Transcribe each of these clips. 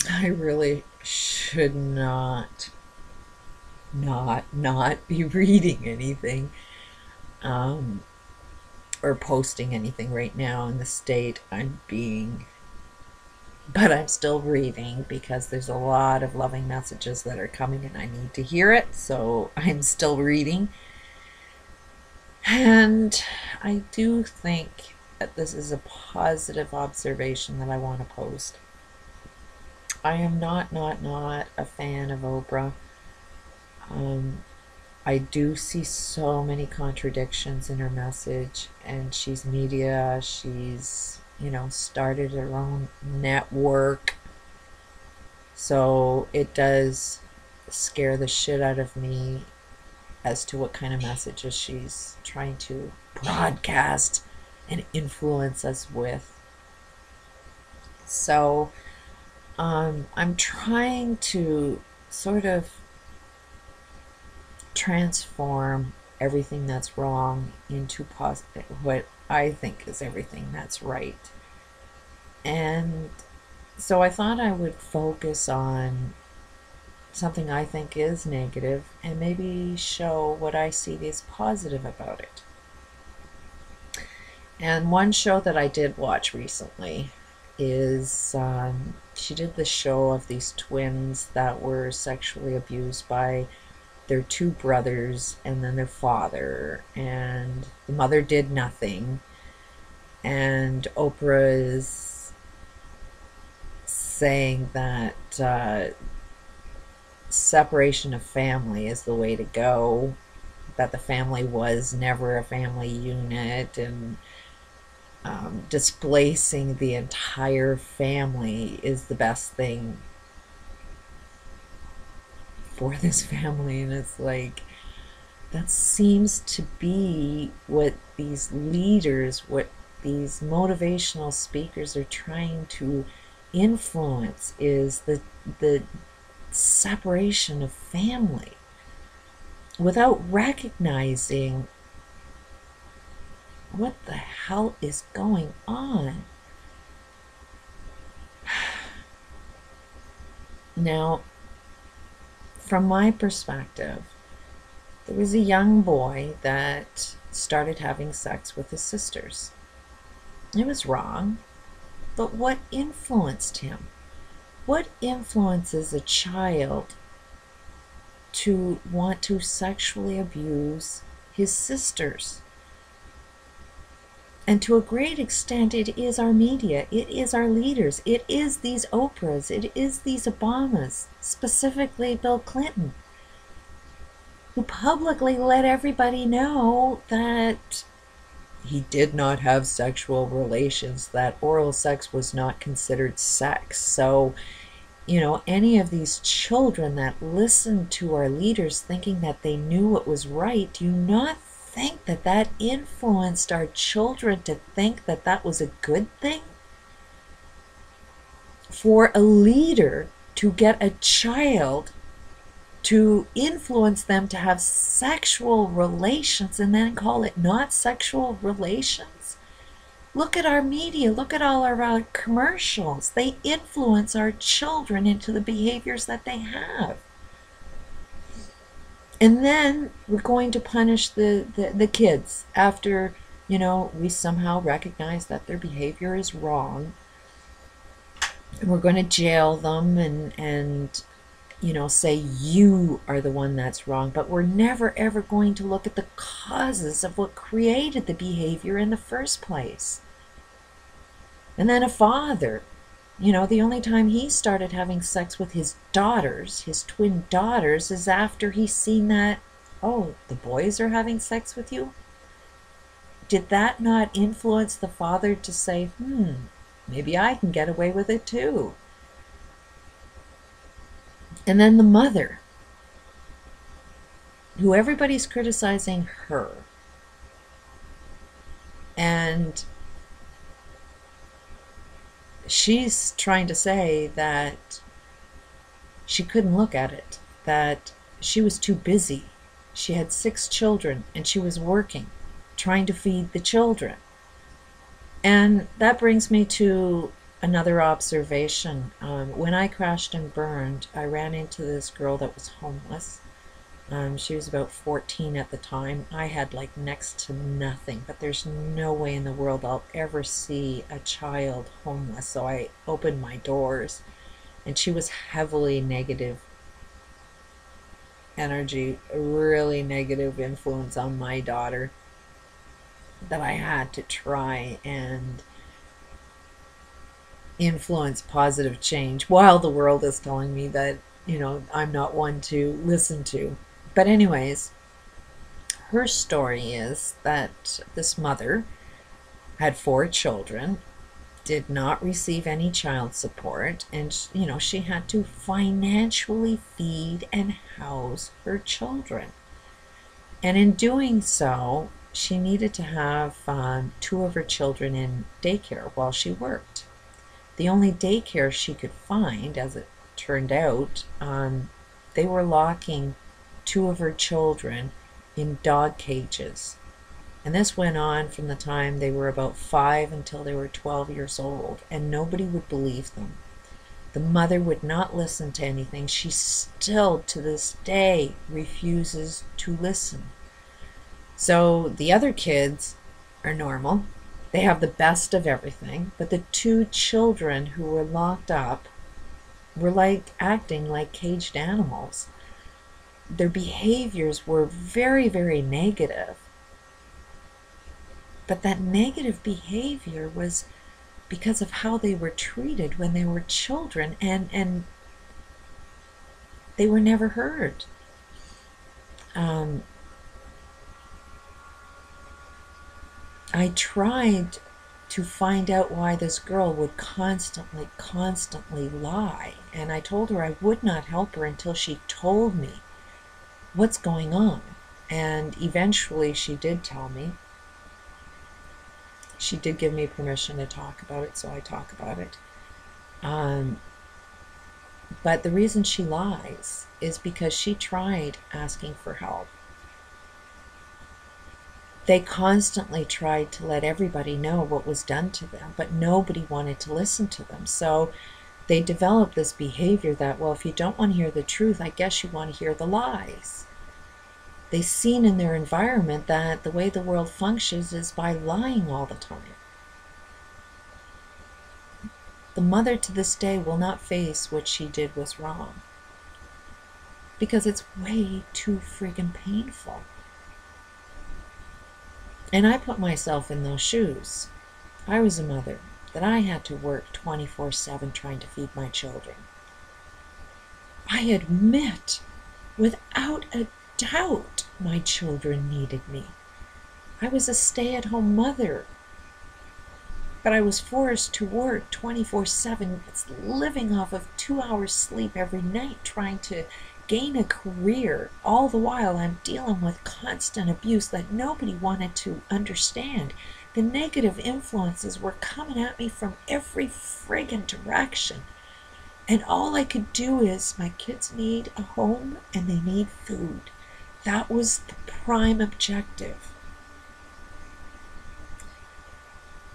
I really should not be reading anything, um, or posting anything right now in the state I'm being. But I'm still reading because there's a lot of loving messages that are coming and I need to hear it. So I'm still reading. And I do think that this is a positive observation that I want to post. I am not a fan of Oprah. Um, I do see so many contradictions in her message, and she's media. She's, started her own network. So it does scare the shit out of me as to what kind of messages she's trying to broadcast and influence us with. So I'm trying to sort of transform everything that's wrong into what I think is everything that's right. And so I thought I would focus on something I think is negative and maybe show what I see as positive about it. And one show that I did watch recently is she did the show of these twins that were sexually abused by their two brothers and then their father, and the mother did nothing. And Oprah is saying that separation of family is the way to go, that the family was never a family unit, and displacing the entire family is the best thing for this family. And it's like, that seems to be what these leaders, what these motivational speakers are trying to influence, is the separation of family without recognizing what the hell is going on. Now, from my perspective, there was a young boy that started having sex with his sisters. It was wrong, but what influenced him? What influences a child to want to sexually abuse his sisters? And to a great extent, it is our media, it is our leaders, it is these Oprahs, it is these Obamas, specifically Bill Clinton, who publicly let everybody know that he did not have sexual relations, that oral sex was not considered sex. So, any of these children that listened to our leaders thinking that they knew what was right, do you not think that that influenced our children to think that that was a good thing? For a leader to get a child to influence them to have sexual relations and then call it not sexual relations? Look at our media, look at all our commercials. They influence our children into the behaviors that they have. And then we're going to punish the kids after, we somehow recognize that their behavior is wrong. And we're going to jail them and say you are the one that's wrong. But we're never ever going to look at the causes of what created the behavior in the first place. And then a father, the only time he started having sex with his daughters, his twin daughters, is after he's seen that, oh, the boys are having sex with you? Did that not influence the father to say, maybe I can get away with it too? And then the mother, who everybody's criticizing her, and she's trying to say that she couldn't look at it, that she was too busy. She had 6 children and she was working, trying to feed the children. And that brings me to another observation. When I crashed and burned, I ran into this girl that was homeless. She was about 14 at the time. I had like next to nothing, but there's no way in the world I'll ever see a child homeless. So I opened my doors, and she was heavily negative energy, a really negative influence on my daughter that I had to try and influence positive change while the world is telling me that, I'm not one to listen to. But, anyways, her story is that this mother had 4 children, did not receive any child support, and she had to financially feed and house her children. And in doing so, she needed to have 2 of her children in daycare while she worked. The only daycare she could find, as it turned out, they were locking 2 of her children in dog cages. And this went on from the time they were about 5 until they were 12 years old, and nobody would believe them. The mother would not listen to anything. She still, to this day, refuses to listen. So the other kids are normal. They have the best of everything, but the 2 children who were locked up were acting like caged animals. Their behaviors were very, very negative. But that negative behavior was because of how they were treated when they were children, and they were never heard. I tried to find out why this girl would constantly lie. And I told her I would not help her until she told me what's going on. And eventually she did tell me. She did give me permission to talk about it, so I talk about it. But the reason she lies is because she tried asking for help. They constantly tried to let everybody know what was done to them, but nobody wanted to listen to them. So they developed this behavior that, well, if you don't want to hear the truth, I guess you want to hear the lies. They've seen in their environment that the way the world functions is by lying all the time. The mother to this day will not face what she did was wrong, because it's way too friggin' painful. And I put myself in those shoes. I was a mother that I had to work 24/7 trying to feed my children. I admit, without a doubt, my children needed me. I was a stay-at-home mother, but I was forced to work 24/7, living off of 2 hours sleep every night, trying to gain a career. All the while I'm dealing with constant abuse that nobody wanted to understand. The negative influences were coming at me from every friggin' direction. And all I could do is, my kids need a home and they need food. That was the prime objective.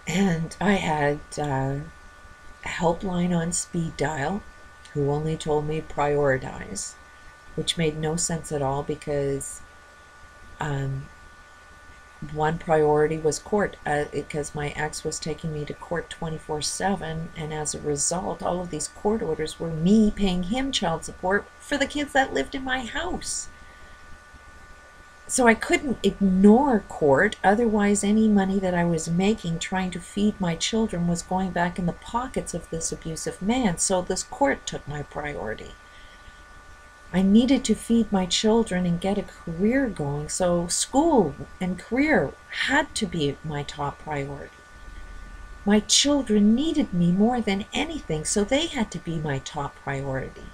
And I had a helpline on speed dial who only told me prioritize, which made no sense at all, because one priority was court, because my ex was taking me to court 24/7, and as a result, all of these court orders were me paying him child support for the kids that lived in my house. So I couldn't ignore court, otherwise any money that I was making trying to feed my children was going back in the pockets of this abusive man. So this court took my priority. I needed to feed my children and get a career going, so school and career had to be my top priority. My children needed me more than anything, so they had to be my top priority.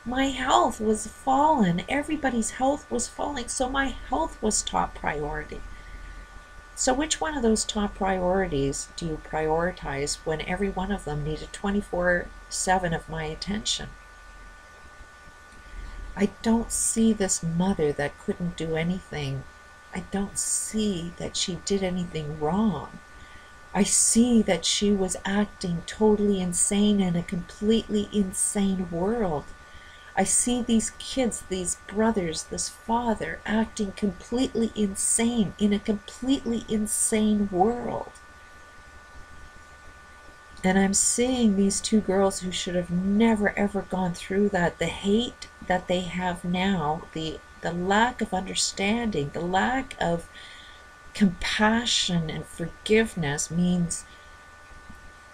My health was fallen. Everybody's health was falling, so my health was top priority. So which one of those top priorities do you prioritize when every one of them needed 24/7 of my attention? I don't see this mother that couldn't do anything. I don't see that she did anything wrong. I see that she was acting totally insane in a completely insane world. I see these kids, these brothers, this father acting completely insane in a completely insane world. And I'm seeing these two girls who should have never ever gone through that. The hate that they have now, the lack of understanding, the lack of compassion and forgiveness means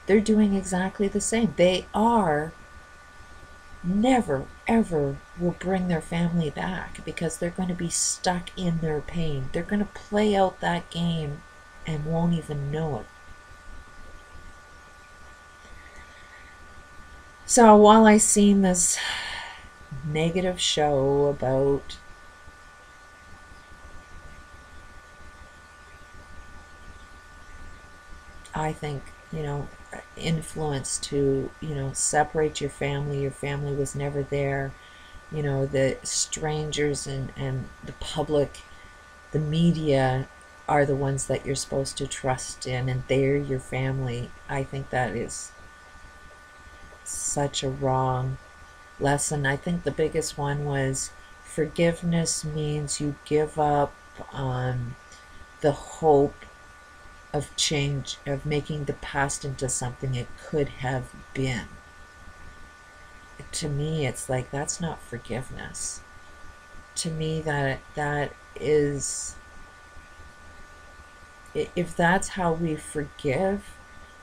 they're doing exactly the same. They are never ever will bring their family back because they're going to be stuck in their pain. They're going to play out that game and won't even know it. So while I seen this negative show about I think, influence to, separate your family was never there, the strangers and the public, the media are the ones that you're supposed to trust in, and they're your family. I think that is such a wrong lesson. I think the biggest one was forgiveness means you give up on the hope of change, of making the past into something it could have been. To me, it's like that's not forgiveness. To me, that is, if that's how we forgive,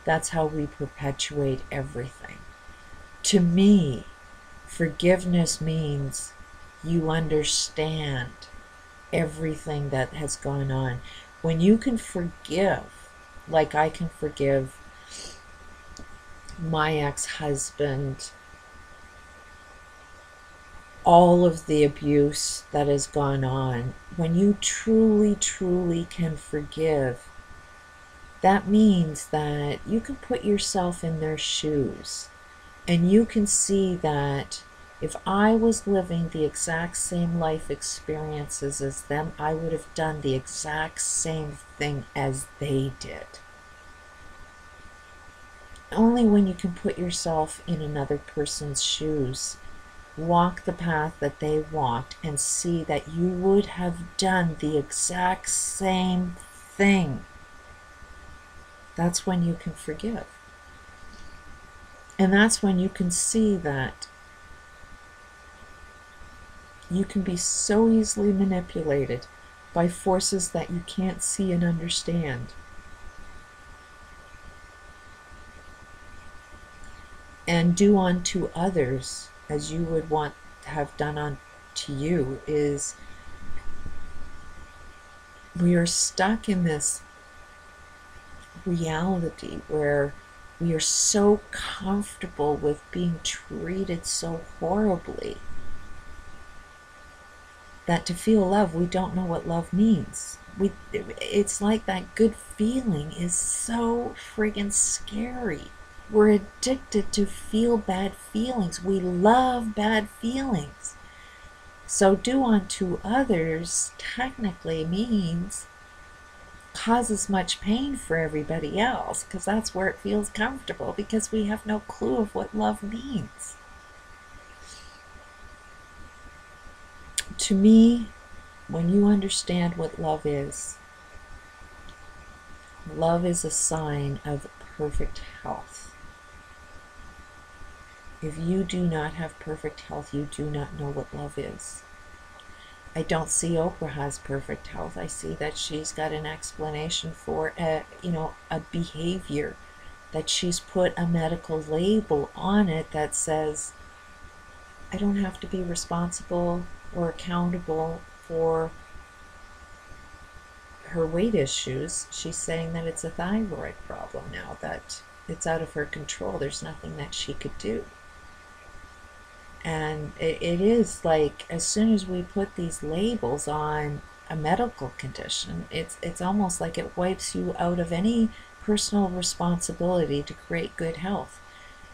that's how we perpetuate everything. To me, forgiveness means you understand everything that has gone on. When you can forgive, like I can forgive my ex-husband, all of the abuse that has gone on, when you truly, truly can forgive, that means that you can put yourself in their shoes and you can see that if I was living the exact same life experiences as them, I would have done the exact same thing as they did. Only when you can put yourself in another person's shoes, walk the path that they walked, and see that you would have done the exact same thing, that's when you can forgive. And that's when you can see that you can be so easily manipulated by forces that you can't see and understand. And do unto others as you would want to have done unto you. Is we are stuck in this reality where we are so comfortable with being treated so horribly that to feel love, we don't know what love means. It's like that good feeling is so friggin' scary. We're addicted to feel bad feelings. We love bad feelings. So do unto others technically means cause as much pain for everybody else, because that's where it feels comfortable, because we have no clue of what love means. To me, when you understand what love is a sign of perfect health. If you do not have perfect health, you do not know what love is. I don't see Oprah has perfect health. I see that she's got an explanation for a behavior, that she's put a medical label on it that says, I don't have to be responsible or accountable for her weight issues. She's saying that it's a thyroid problem now, that it's out of her control. There's nothing that she could do. And it is like, as soon as we put these labels on a medical condition, it's almost like it wipes you out of any personal responsibility to create good health.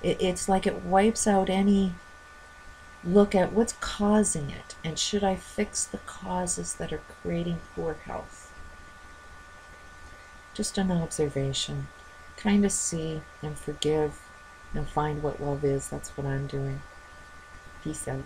It's like it wipes out any look at what's causing it, and should I fix the causes that are creating poor health. Just an observation. kind of see and forgive and find what love is. That's what I'm doing. Peace out.